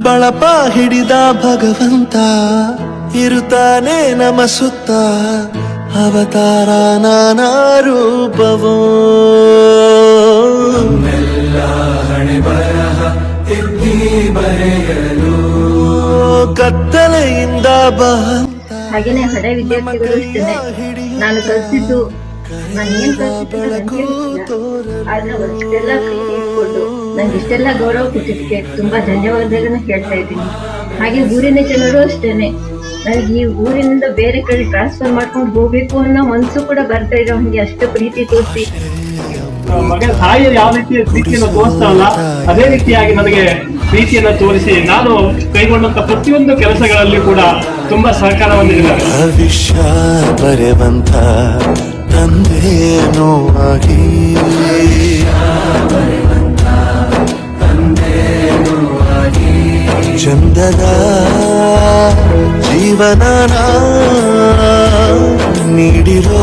ಬಳಪ ಹಿಡಿದ ಭಗವಂತ ಇರುತ್ತಾನೆ ನಮ ಸುತ್ತ ಅವತಾರ ನಾನಾ ರೂಪವೋ ಹಣೆ ಬರಹ ತಿದ್ದಿ ಬರೆಯಲು ಕತ್ತಲೆಯಿಂದ ಹಾಗೇನೆ ಹಳೆ ವಿದ್ಯಾರ್ಥಿಗಳು ಅಷ್ಟೇನೆ ನಾನು ಕಲಿಸಿದ್ದು ನಾನು ಏನ್ ಕಲಿಸಿದ್ದು ಆದ್ರೆ ಅವರಿಷ್ಟೆಲ್ಲ ಪ್ರೀತಿ ಇಟ್ಕೊಂಡು ನಂಗೆ ಇಷ್ಟೆಲ್ಲ ಗೌರವ ಕೊಟ್ಟಿದ್ದಕ್ಕೆ ತುಂಬಾ ಧನ್ಯವಾದಗಳನ್ನ ಹೇಳ್ತಾ ಇದ್ದೀನಿ. ಹಾಗೆ ಊರಿನ ಜನರು ಅಷ್ಟೇನೆ ನನಗೆ ಈ ಊರಿನಿಂದ ಬೇರೆ ಕಡೆ ಟ್ರಾನ್ಸ್ಫರ್ ಮಾಡ್ಕೊಂಡು ಹೋಗ್ಬೇಕು ಅನ್ನೋ ಮನ್ಸು ಕೂಡ ಬರ್ತಾ ಇರೋ ಹಂಗೆ ಅಷ್ಟು ಪ್ರೀತಿ ತೋರಿಸಿ ಮಗ ತಾಯಿ ಯಾವ ರೀತಿ ಪ್ರೀತಿಯನ್ನು ತೋರಿಸ್ತಾವಲ್ಲ ಅದೇ ರೀತಿಯಾಗಿ ನನಗೆ ಪ್ರೀತಿಯನ್ನು ತೋರಿಸಿ ನಾನು ಕೈಗೊಂಡಂತ ಪ್ರತಿಯೊಂದು ಕೆಲಸಗಳಲ್ಲಿ ಕೂಡ ತುಂಬಾ ಸಹಕಾರವನ್ನು ನೀಡಿದ್ದಾರೆ. ಭವಿಷ್ಯ ಬರೆವಂತ ತಂದೇನೋ ಆಗಿ ಚಂದದ ಜೀವನ ನೀಡಿರೋ